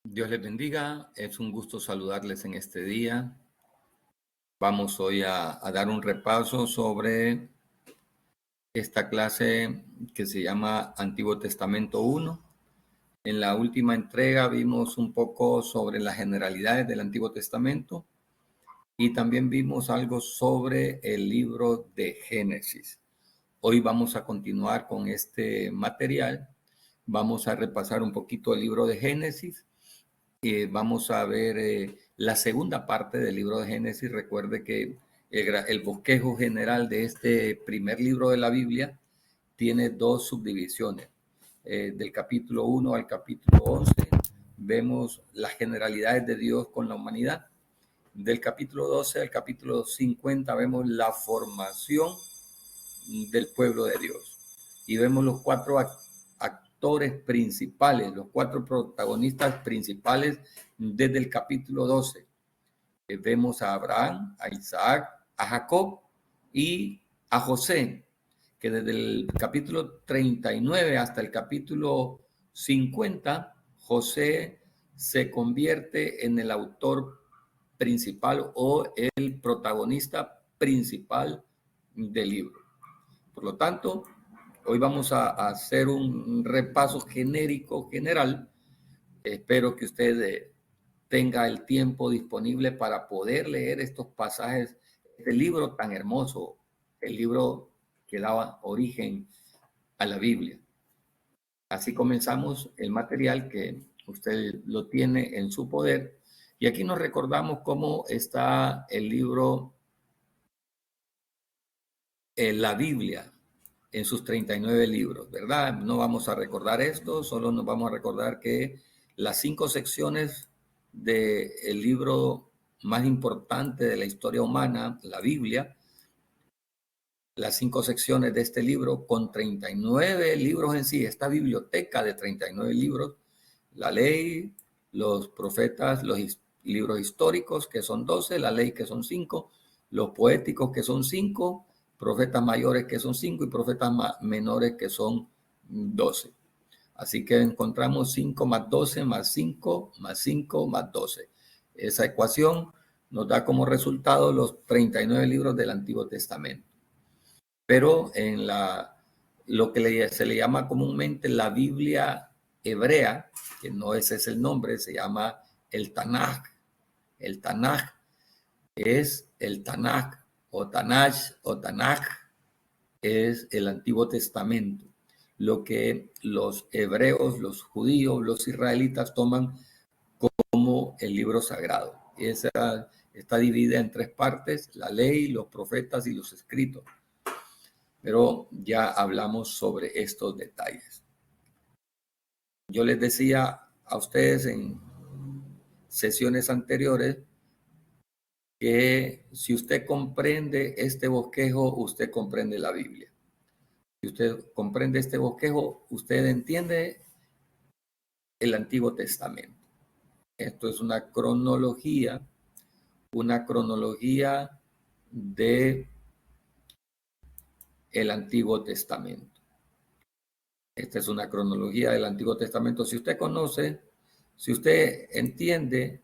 Dios les bendiga, es un gusto saludarles en este día. Vamos hoy a dar un repaso sobre esta clase que se llama Antiguo Testamento 1. En la última entrega vimos un poco sobre las generalidades del Antiguo Testamento y también vimos algo sobre el libro de Génesis. Hoy vamos a continuar con este material. Vamos a repasar un poquito el libro de Génesis. Vamos a ver la segunda parte del libro de Génesis. Recuerde que el bosquejo general de este primer libro de la Biblia tiene dos subdivisiones. Del capítulo 1 al capítulo 11 vemos las generalidades de Dios con la humanidad. Del capítulo 12 al capítulo 50 vemos la formación del pueblo de Dios. Y vemos los cuatro actores principales, los cuatro protagonistas principales desde el capítulo 12. Vemos a Abraham, a Isaac, a Jacob y a José, que desde el capítulo 39 hasta el capítulo 50, José se convierte en el autor principal o el protagonista principal del libro. Por lo tanto, hoy vamos a hacer un repaso genérico, general. Espero que usted tenga el tiempo disponible para poder leer estos pasajes, este libro tan hermoso, el libro que daba origen a la Biblia. Así comenzamos el material que usted lo tiene en su poder. Y aquí nos recordamos cómo está el libro, la Biblia, en sus 39 libros, ¿verdad? No vamos a recordar esto, solo nos vamos a recordar que las 5 secciones del libro más importante de la historia humana, la Biblia, las 5 secciones de este libro con 39 libros en sí, esta biblioteca de 39 libros, la ley, los profetas, los libros históricos que son 12, la ley que son 5, los poéticos que son 5, profetas mayores que son 5 y profetas menores que son 12. Así que encontramos 5 más 12 más 5 más 5 más 12. Esa ecuación nos da como resultado los 39 libros del Antiguo Testamento. Pero en lo que se le llama comúnmente la Biblia hebrea, que no ese es el nombre, se llama el Tanaj. El Tanaj es el Tanaj o Tanaj es el Antiguo Testamento, lo que los hebreos, los judíos, los israelitas toman como el libro sagrado. Esa está dividida en 3 partes: la ley, los profetas y los escritos. Pero ya hablamos sobre estos detalles. Yo les decía a ustedes en sesiones anteriores que si usted comprende este bosquejo, usted comprende la Biblia. Si usted comprende este bosquejo, usted entiende el Antiguo Testamento. Esto es una cronología de el Antiguo Testamento. Esta es una cronología del Antiguo Testamento. Si usted conoce, si usted entiende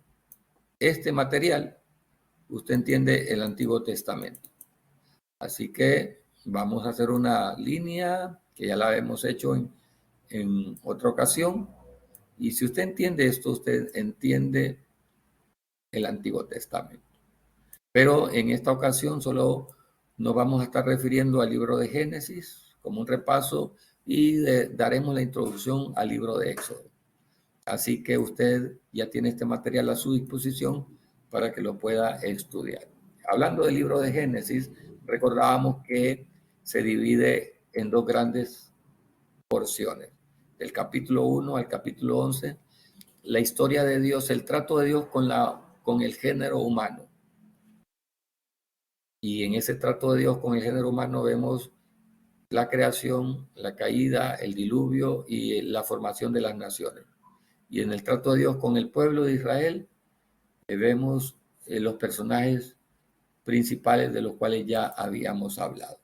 este material, usted entiende el Antiguo Testamento. Así que vamos a hacer una línea que ya la hemos hecho en otra ocasión. Y si usted entiende esto, usted entiende el Antiguo Testamento. Pero en esta ocasión solo nos vamos a estar refiriendo al libro de Génesis como un repaso y daremos la introducción al libro de Éxodo. Así que usted ya tiene este material a su disposición para que lo pueda estudiar. Hablando del libro de Génesis, recordábamos que se divide en 2 grandes porciones. Del capítulo 1 al capítulo 11, la historia de Dios, el trato de Dios con el género humano. Y en ese trato de Dios con el género humano vemos la creación, la caída, el diluvio y la formación de las naciones. Y en el trato de Dios con el pueblo de Israel, vemos los personajes principales de los cuales ya habíamos hablado.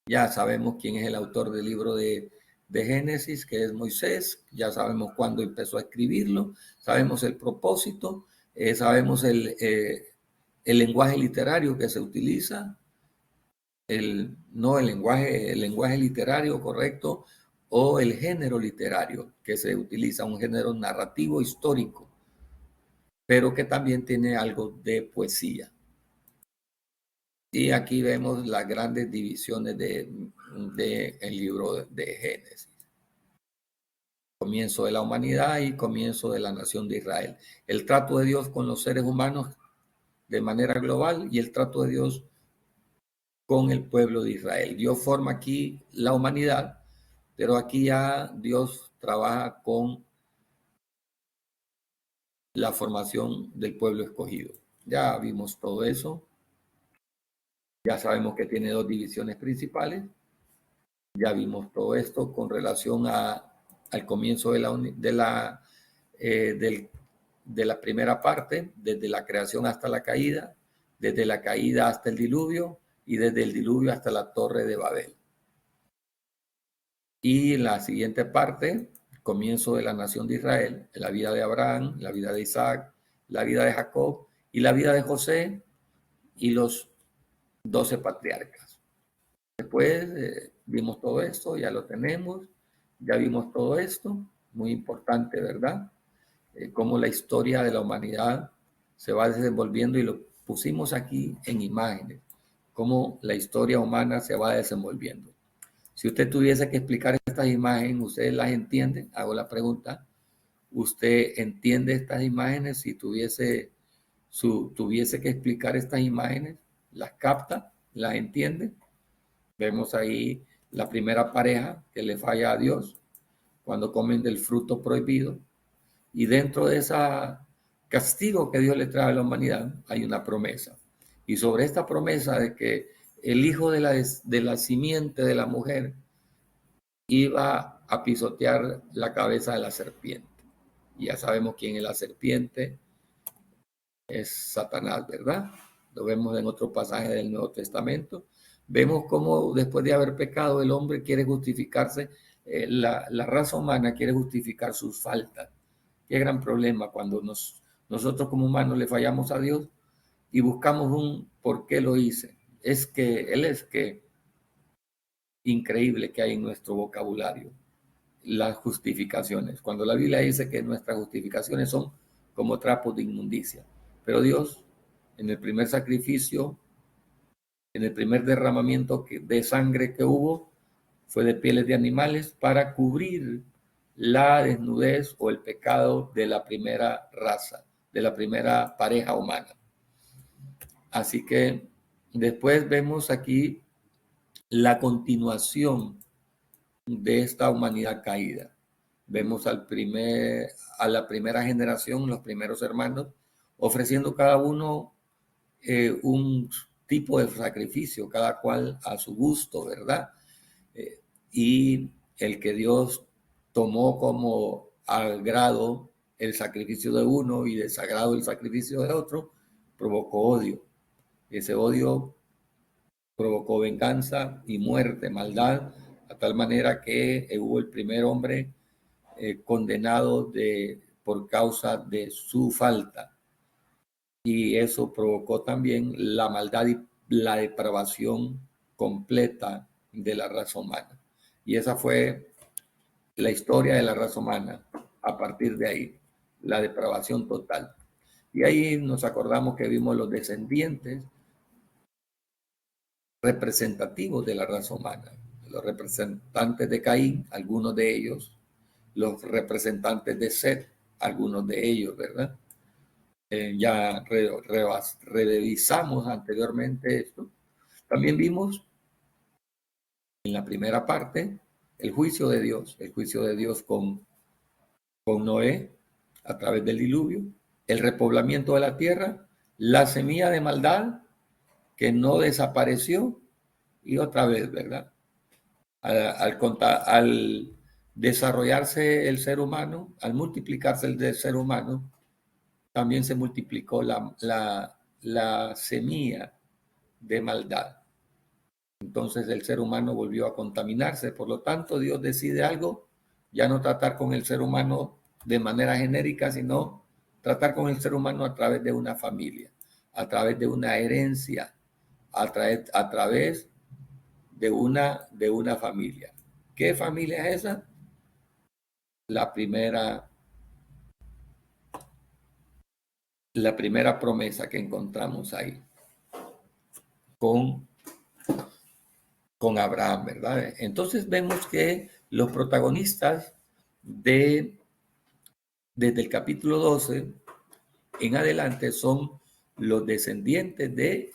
Ya sabemos quién es el autor del libro de de Génesis, que es Moisés. Ya sabemos cuándo empezó a escribirlo, sabemos el propósito, sabemos el lenguaje literario que se utiliza, no el lenguaje literario correcto o el género literario que se utiliza, un género narrativo histórico, pero que también tiene algo de poesía. Y aquí vemos las grandes divisiones de el libro de Génesis. Comienzo de la humanidad y comienzo de la nación de Israel. El trato de Dios con los seres humanos de manera global y el trato de Dios con el pueblo de Israel. Dios forma aquí la humanidad, pero aquí ya Dios trabaja con la formación del pueblo escogido. Ya vimos todo eso. Ya sabemos que tiene dos divisiones principales. Ya vimos todo esto con relación al comienzo de la primera parte, desde la creación hasta la caída, desde la caída hasta el diluvio y desde el diluvio hasta la torre de Babel. Y en la siguiente parte, comienzo de la nación de Israel, la vida de Abraham, la vida de Isaac, la vida de Jacob y la vida de José y los 12 patriarcas. Después vimos todo esto, ya lo tenemos, ya vimos todo esto, muy importante, ¿verdad? Cómo la historia de la humanidad se va desenvolviendo y lo pusimos aquí en imágenes, cómo la historia humana se va desenvolviendo. Si usted tuviese que explicar estas imágenes, ¿usted las entiende? Hago la pregunta. ¿Usted entiende estas imágenes? Si tuviese que explicar estas imágenes, ¿las capta? ¿Las entiende? Vemos ahí la primera pareja que le falla a Dios cuando comen del fruto prohibido. Y dentro de ese castigo que Dios le trae a la humanidad hay una promesa. Y sobre esta promesa de que el hijo de la simiente de la mujer iba a pisotear la cabeza de la serpiente. Y ya sabemos quién es la serpiente, es Satanás, ¿verdad? Lo vemos en otro pasaje del Nuevo Testamento. Vemos cómo después de haber pecado el hombre quiere justificarse, la raza humana quiere justificar sus faltas. Qué gran problema cuando nosotros como humanos le fallamos a Dios y buscamos un por qué lo hice. Increíble que hay en nuestro vocabulario las justificaciones. Cuando la Biblia dice que nuestras justificaciones son como trapos de inmundicia. Pero Dios, en el primer sacrificio, en el primer derramamiento de sangre que hubo, fue de pieles de animales para cubrir la desnudez o el pecado de la primera raza, de la primera pareja humana. Así que después vemos aquí la continuación de esta humanidad caída. Vemos a la primera generación, los primeros hermanos, ofreciendo cada uno un tipo de sacrificio, cada cual a su gusto, ¿verdad? Y el que Dios tomó como agrado el sacrificio de uno y desagrado el sacrificio de otro, provocó odio. Ese odio provocó venganza y muerte, maldad, a tal manera que hubo el primer hombre condenado por causa de su falta. Y eso provocó también la maldad y la depravación completa de la raza humana. Y esa fue la historia de la raza humana a partir de ahí, la depravación total. Y ahí nos acordamos que vimos los descendientes representativos de la raza humana, los representantes de Caín, algunos de ellos, los representantes de Set, algunos de ellos, ¿verdad? Ya revisamos anteriormente esto. También vimos en la primera parte el juicio de Dios con Noé a través del diluvio, el repoblamiento de la tierra, la semilla de maldad que no desapareció y otra vez, ¿verdad? Al desarrollarse el ser humano, al multiplicarse el ser humano, también se multiplicó la semilla de maldad. Entonces el ser humano volvió a contaminarse. Por lo tanto, Dios decide algo, ya no tratar con el ser humano de manera genérica, sino tratar con el ser humano a través de una familia, a través de una herencia, a través de una familia. ¿Qué familia es esa? La primera, la primera promesa que encontramos ahí con, con Abraham, ¿verdad? Entonces vemos que los protagonistas desde el capítulo 12 en adelante son los descendientes de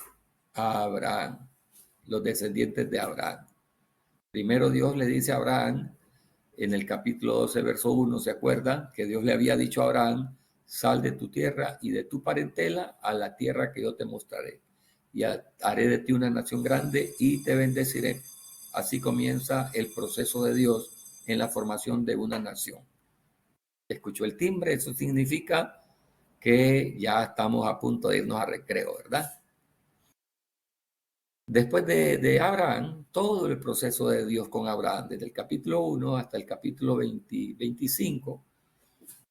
Abraham, los descendientes de Abraham. Primero Dios le dice a Abraham, en el capítulo 12, verso 1, ¿se acuerdan? Que Dios le había dicho a Abraham, sal de tu tierra y de tu parentela a la tierra que yo te mostraré. Y haré de ti una nación grande y te bendeciré. Así comienza el proceso de Dios en la formación de una nación. Escuchó el timbre, eso significa que ya estamos a punto de irnos a recreo, ¿verdad? Después de Abraham, todo el proceso de Dios con Abraham, desde el capítulo 1 hasta el capítulo 25,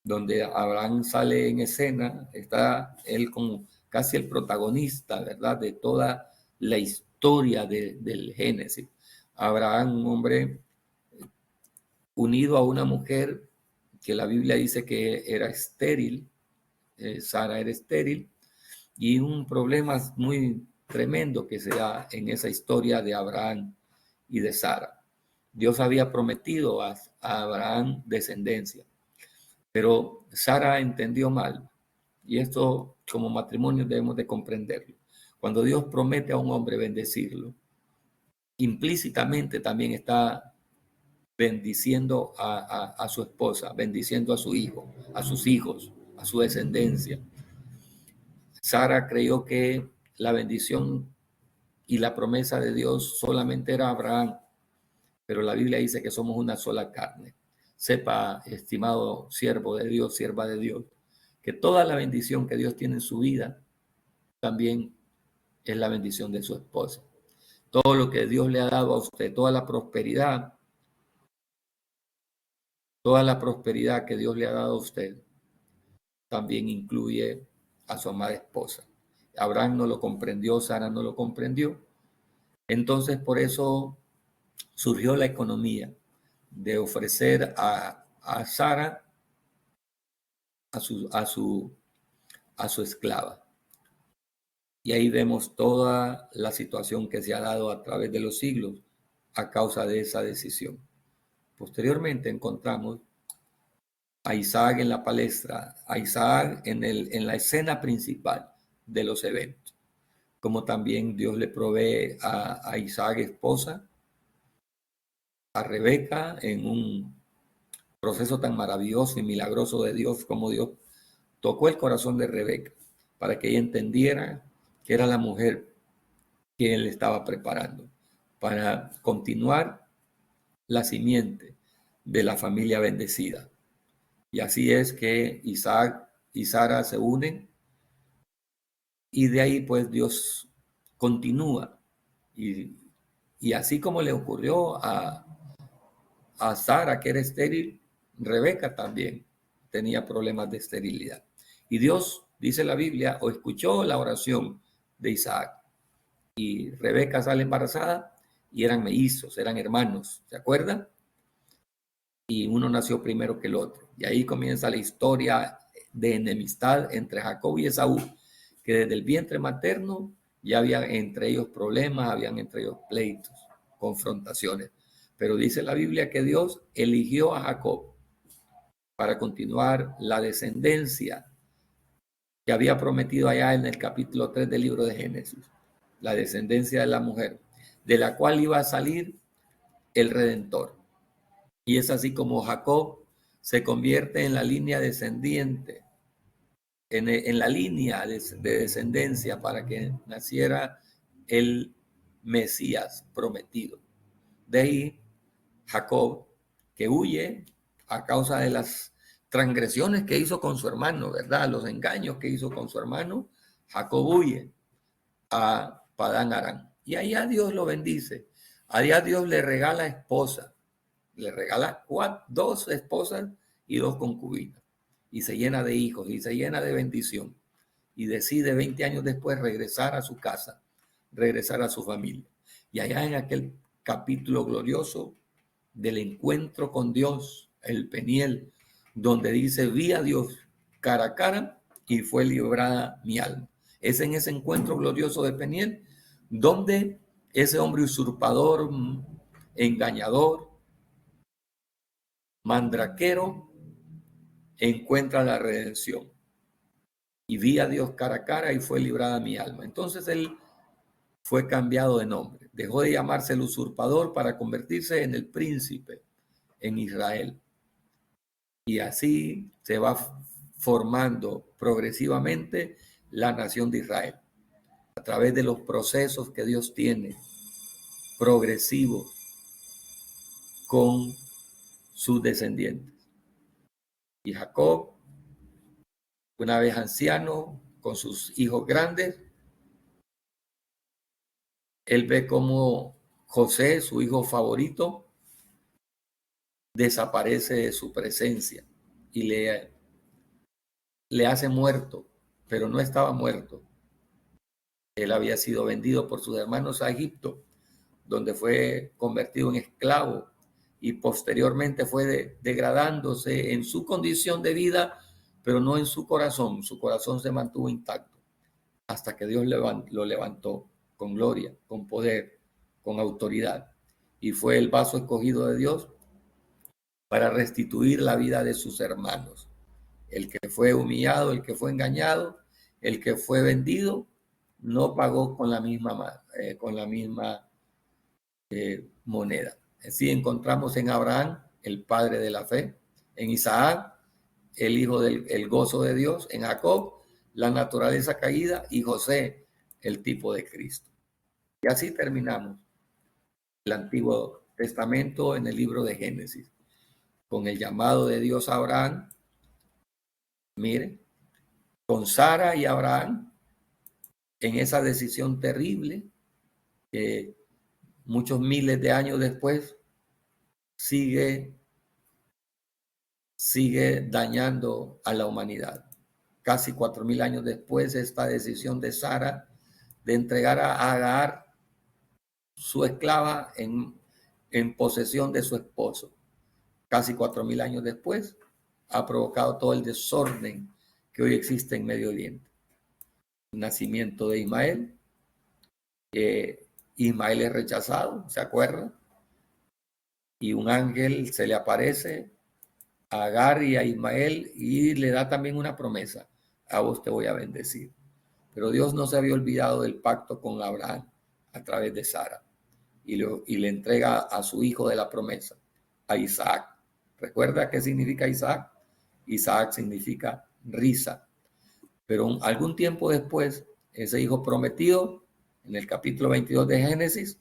donde Abraham sale en escena, está él como casi el protagonista, ¿verdad?, de toda la historia del Génesis. Abraham, un hombre unido a una mujer que la Biblia dice que era estéril, Sara era estéril, y un problema muy tremendo que se da en esa historia de Abraham y de Sara. Dios había prometido a Abraham descendencia, pero Sara entendió mal, y esto como matrimonio debemos de comprenderlo. Cuando Dios promete a un hombre bendecirlo, implícitamente también está bendiciendo a su esposa, bendiciendo a su hijo, a sus hijos, a su descendencia. Sara creyó que la bendición y la promesa de Dios solamente era Abraham, pero la Biblia dice que somos una sola carne. Sepa, estimado siervo de Dios, sierva de Dios, que toda la bendición que Dios tiene en su vida también es la bendición de su esposa. Todo lo que Dios le ha dado a usted, toda la prosperidad que Dios le ha dado a usted, también incluye a su amada esposa. Abraham no lo comprendió, Sara no lo comprendió. Entonces, por eso surgió la economía de ofrecer a Sara a su esclava. Y ahí vemos toda la situación que se ha dado a través de los siglos a causa de esa decisión. Posteriormente encontramos a Isaac en la palestra, a Isaac en la escena principal de los eventos, como también Dios le provee a Isaac esposa, a Rebeca en un proceso tan maravilloso y milagroso de Dios, como Dios tocó el corazón de Rebeca para que ella entendiera que era la mujer que él estaba preparando para continuar la simiente de la familia bendecida. Y así es que Isaac y Sara se unen, y de ahí pues Dios continúa. Y así como le ocurrió a Sara, que era estéril, Rebeca también tenía problemas de esterilidad. Y Dios, dice la Biblia, o escuchó la oración de Isaac, y Rebeca sale embarazada, y eran mellizos, eran hermanos, ¿se acuerdan? Y uno nació primero que el otro. Y ahí comienza la historia de enemistad entre Jacob y Esaú, que desde el vientre materno ya había entre ellos problemas, habían entre ellos pleitos, confrontaciones. Pero dice la Biblia que Dios eligió a Jacob para continuar la descendencia que había prometido allá en el capítulo 3 del libro de Génesis, la descendencia de la mujer, de la cual iba a salir el Redentor. Y es así como Jacob se convierte en la línea descendiente, en la línea de descendencia para que naciera el Mesías prometido. De ahí Jacob, que huye a causa de las transgresiones que hizo con su hermano, ¿verdad? Los engaños que hizo con su hermano, Jacob huye a Padán Aram. Y allá Dios lo bendice. Allá Dios le regala esposa. Le regala dos esposas y dos concubinas. Y se llena de hijos y se llena de bendición. Y decide 20 años después regresar a su casa, regresar a su familia. Y allá en aquel capítulo glorioso del encuentro con Dios, el Peniel, donde dice, vi a Dios cara a cara y fue librada mi alma. Es en ese encuentro glorioso de Peniel donde ese hombre usurpador, engañador, mandraquero, encuentra la redención. Y vi a Dios cara a cara y fue librada mi alma. Entonces él fue cambiado de nombre. Dejó de llamarse el usurpador para convertirse en el príncipe en Israel. Y así se va formando progresivamente la nación de Israel a través de los procesos que Dios tiene progresivos con sus descendientes. Y Jacob, una vez anciano, con sus hijos grandes, él ve cómo José, su hijo favorito, desaparece de su presencia y le hace muerto, pero no estaba muerto. Él había sido vendido por sus hermanos a Egipto, donde fue convertido en esclavo y posteriormente fue degradándose en su condición de vida, pero no en su corazón. Su corazón se mantuvo intacto hasta que Dios lo levantó con gloria, con poder, con autoridad. Y fue el vaso escogido de Dios para restituir la vida de sus hermanos. El que fue humillado, el que fue engañado, el que fue vendido, no pagó con la misma moneda. Así encontramos en Abraham, el padre de la fe, en Isaac, el hijo del gozo de Dios, en Jacob, la naturaleza caída, y José, el tipo de Cristo. Y así terminamos el Antiguo Testamento en el libro de Génesis, con el llamado de Dios a Abraham. Miren, con Sara y Abraham, en esa decisión terrible que muchos miles de años después sigue dañando a la humanidad. Casi 4.000 años después, esta decisión de Sara de entregar a Agar, su esclava, en posesión de su esposo. Casi 4.000 años después, ha provocado todo el desorden que hoy existe en Medio Oriente. El nacimiento de Ismael. Ismael es rechazado, ¿se acuerdan? Y un ángel se le aparece a Agar y a Ismael y le da también una promesa: a vos te voy a bendecir. Pero Dios no se había olvidado del pacto con Abraham a través de Sara y le entrega a su hijo de la promesa, a Isaac. ¿Recuerda qué significa Isaac? Isaac significa risa. Pero algún tiempo después, ese hijo prometido, en el capítulo 22 de Génesis,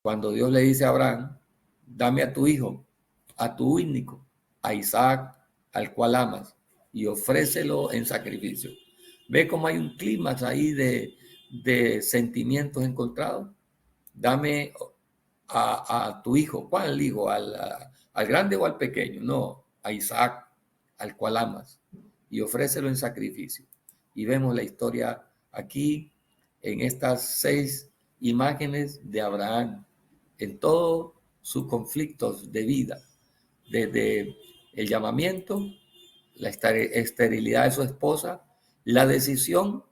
cuando Dios le dice a Abraham, dame a tu hijo, a tu único, a Isaac, al cual amas, y ofrécelo en sacrificio. Ve cómo hay un clima ahí de sentimientos encontrados. Dame a tu hijo. ¿Cuál hijo? ¿Al grande o al pequeño? No, a Isaac, al cual amas, y ofrécelo en sacrificio. Y vemos la historia aquí en estas 6 imágenes de Abraham, en todos sus conflictos de vida, desde el llamamiento, la esterilidad de su esposa, la decisión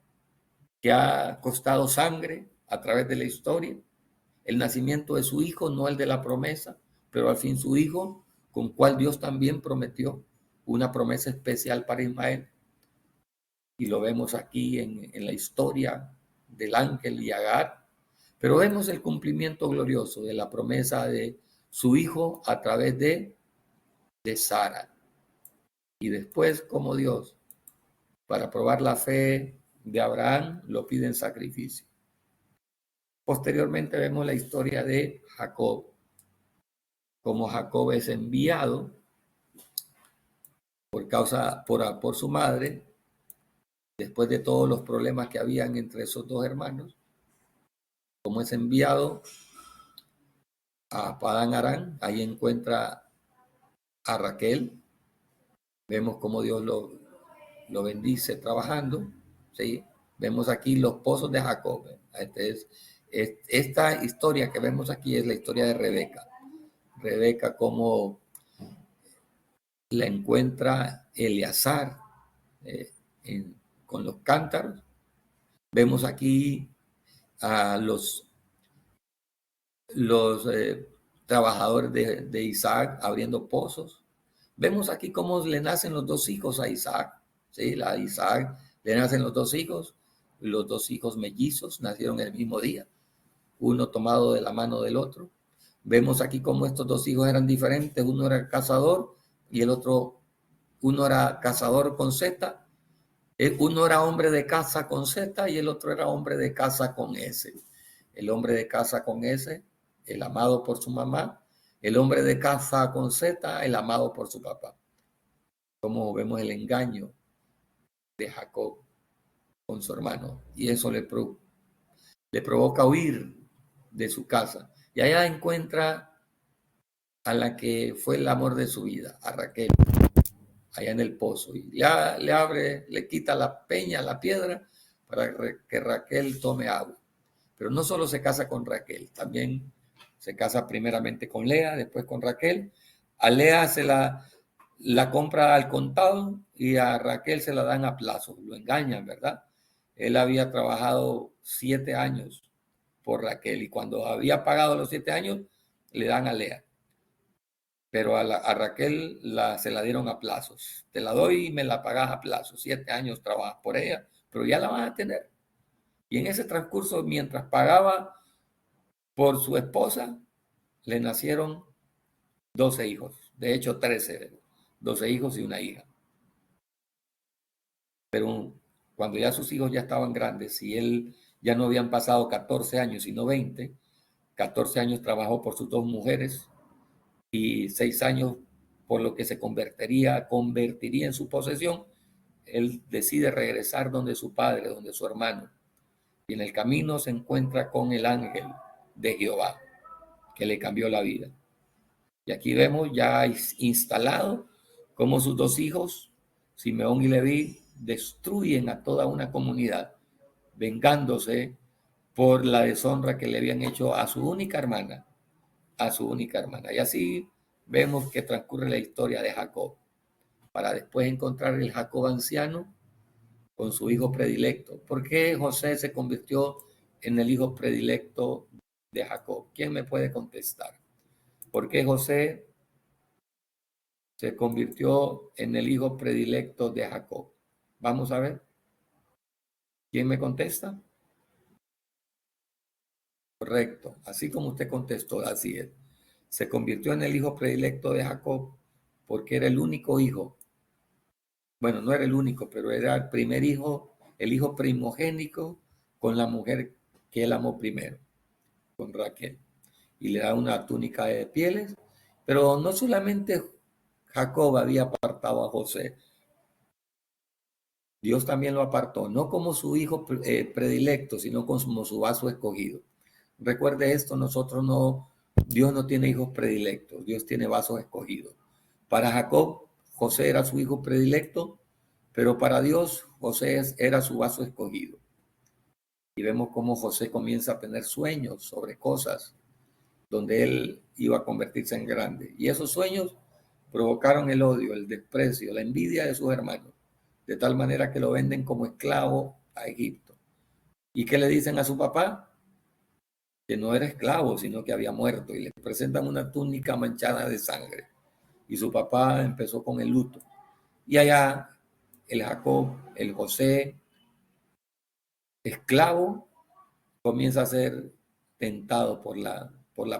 que ha costado sangre a través de la historia, el nacimiento de su hijo, no el de la promesa, pero al fin su hijo, con cual Dios también prometió una promesa especial para Ismael. Y lo vemos aquí en la historia del ángel y Agar, pero vemos el cumplimiento glorioso de la promesa de su hijo a través de Sara. Y después, como Dios, para probar la fe de Abraham, lo pide en sacrificio. Posteriormente vemos la historia de Jacob, como Jacob es enviado por su madre, después de todos los problemas que habían entre esos dos hermanos, como es enviado a Padán Aram, ahí encuentra a Raquel. Vemos cómo Dios lo bendice trabajando, ¿sí? Vemos aquí los pozos de Jacob. Esta historia que vemos aquí es la historia de Rebeca. Rebeca, como la encuentra Eleazar con los cántaros. Vemos aquí a los trabajadores de Isaac abriendo pozos. Vemos aquí cómo le nacen los dos hijos a Isaac. ¿Sí? A Isaac le nacen los dos hijos mellizos, nacieron el mismo día, uno tomado de la mano del otro. Vemos aquí cómo estos dos hijos eran diferentes, uno era cazador y el otro, uno era cazador con Z, uno era hombre de caza con Z y el otro era hombre de caza con S. El hombre de caza con S, el amado por su mamá, el hombre de caza con Z, el amado por su papá. Como vemos el engaño de Jacob con su hermano, y eso le provoca huir de su casa. Y allá encuentra a la que fue el amor de su vida, a Raquel, allá en el pozo, y le abre, le quita la peña, la piedra, para que Raquel tome agua. Pero no solo se casa con Raquel, también se casa primeramente con Lea, después con Raquel. A Lea se la compra al contado y a Raquel se la dan a plazo. Lo engañan, ¿verdad? Él había trabajado 7 años por Raquel y cuando había pagado los 7 años, le dan a Lea. Pero a Raquel se la dieron a plazos. Te la doy y me la pagas a plazos. 7 años trabajas por ella, pero ya la vas a tener. Y en ese transcurso, mientras pagaba por su esposa, le nacieron 12 hijos. De hecho, 13. 12 hijos y una hija. Pero cuando ya sus hijos ya estaban grandes y él ya no habían pasado 14 años, sino 20, 14 años trabajó por sus 2 mujeres y 6 años por lo que se convertiría en su posesión. Él decide regresar donde su padre, donde su hermano. Y en el camino se encuentra con el ángel de Jehová, que le cambió la vida. Y aquí vemos ya instalado cómo sus 2 hijos, Simeón y Leví, destruyen a toda una comunidad, vengándose por la deshonra que le habían hecho a su única hermana, Y así vemos que transcurre la historia de Jacob, para después encontrar el Jacob anciano con su hijo predilecto. ¿Por qué José se convirtió en el hijo predilecto de Jacob? ¿Quién me puede contestar? ¿Por qué José se convirtió en el hijo predilecto de Jacob? Vamos a ver. ¿Quién me contesta? Correcto. Así como usted contestó, así es. Se convirtió en el hijo predilecto de Jacob porque era el único hijo. Bueno, no era el único, pero era el primer hijo, el hijo primogénico con la mujer que él amó primero, con Raquel. Y le da una túnica de pieles. Pero no solamente Jacob había apartado a José, Dios también lo apartó, no como su hijo predilecto, sino como su vaso escogido. Recuerde esto, Dios no tiene hijos predilectos, Dios tiene vasos escogidos. Para Jacob, José era su hijo predilecto, pero para Dios, José era su vaso escogido. Y vemos cómo José comienza a tener sueños sobre cosas donde él iba a convertirse en grande. Y esos sueños provocaron el odio, el desprecio, la envidia de sus hermanos, de tal manera que lo venden como esclavo a Egipto. ¿Y qué le dicen a su papá? Que no era esclavo, sino que había muerto, y le presentan una túnica manchada de sangre. Y su papá empezó con el luto. Y allá el Jacob, el José, esclavo, comienza a ser tentado por la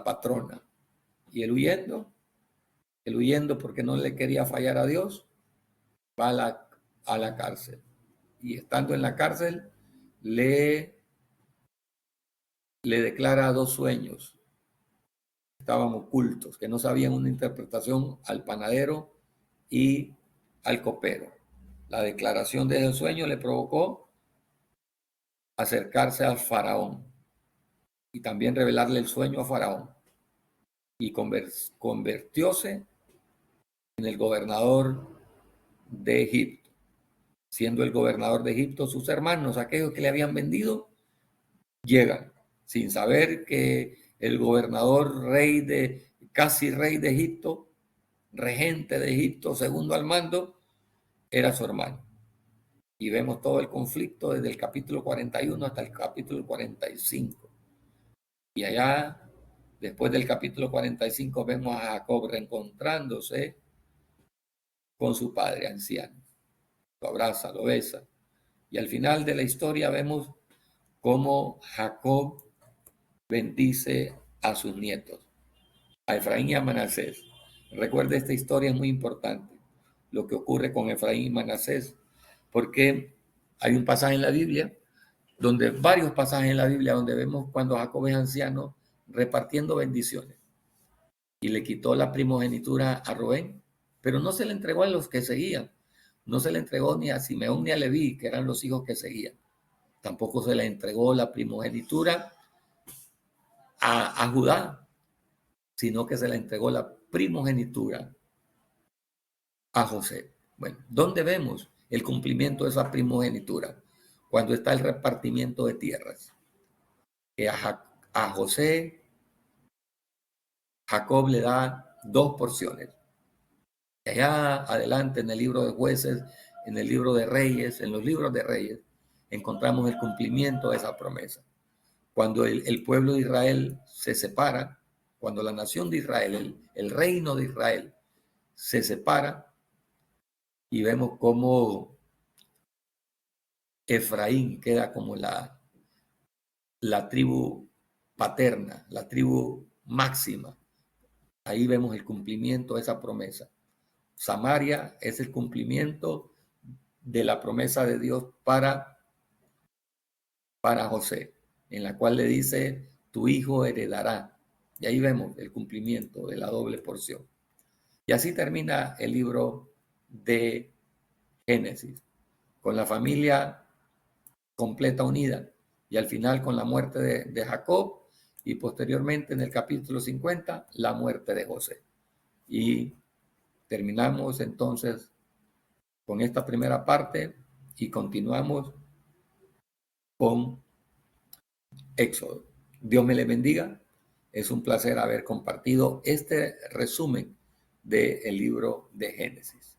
patrona. Y él huyendo porque no le quería fallar a Dios, va a la cárcel. Y estando en la cárcel, le declara 2 sueños. Estaban ocultos, que no sabían una interpretación al panadero y al copero. La declaración de ese sueño le provocó acercarse al faraón y también revelarle el sueño a Faraón. Y convirtióse en el gobernador de Egipto. Siendo el gobernador de Egipto, sus hermanos, aquellos que le habían vendido, llegan sin saber que el gobernador casi rey de Egipto, regente de Egipto, segundo al mando, era su hermano. Y vemos todo el conflicto desde el capítulo 41 hasta el capítulo 45. Y allá, después del capítulo 45, vemos a Jacob reencontrándose con su padre anciano. Lo abraza, lo besa. Y al final de la historia vemos cómo Jacob bendice a sus nietos, a Efraín y a Manasés. Recuerde, esta historia es muy importante, lo que ocurre con Efraín y Manasés, porque hay un pasaje en la Biblia, varios pasajes en la Biblia donde vemos cuando Jacob es anciano repartiendo bendiciones y le quitó la primogenitura a Rubén, pero no se le entregó a los que seguían, no se le entregó ni a Simeón ni a Leví, que eran los hijos que seguían. Tampoco se le entregó la primogenitura a Judá, sino que se le entregó la primogenitura a José. Bueno, ¿dónde vemos el cumplimiento de esa primogenitura? Cuando está el repartimiento de tierras. Que a José, Jacob le da 2 porciones. Y allá adelante en el libro de Jueces, en el libro de Reyes, en los libros de Reyes, encontramos el cumplimiento de esa promesa. Cuando el pueblo de Israel se separa, cuando la nación de Israel, el reino de Israel, se separa, y vemos cómo Efraín queda como la tribu paterna, la tribu máxima. Ahí vemos el cumplimiento de esa promesa. Samaria es el cumplimiento de la promesa de Dios para José, en la cual le dice, tu hijo heredará. Y ahí vemos el cumplimiento de la doble porción. Y así termina el libro de Génesis, con la familia completa unida. Y al final con la muerte de Jacob y posteriormente en el capítulo 50, la muerte de José. Y terminamos entonces con esta primera parte y continuamos con Éxodo. Dios me le bendiga. Es un placer haber compartido este resumen del libro de Génesis.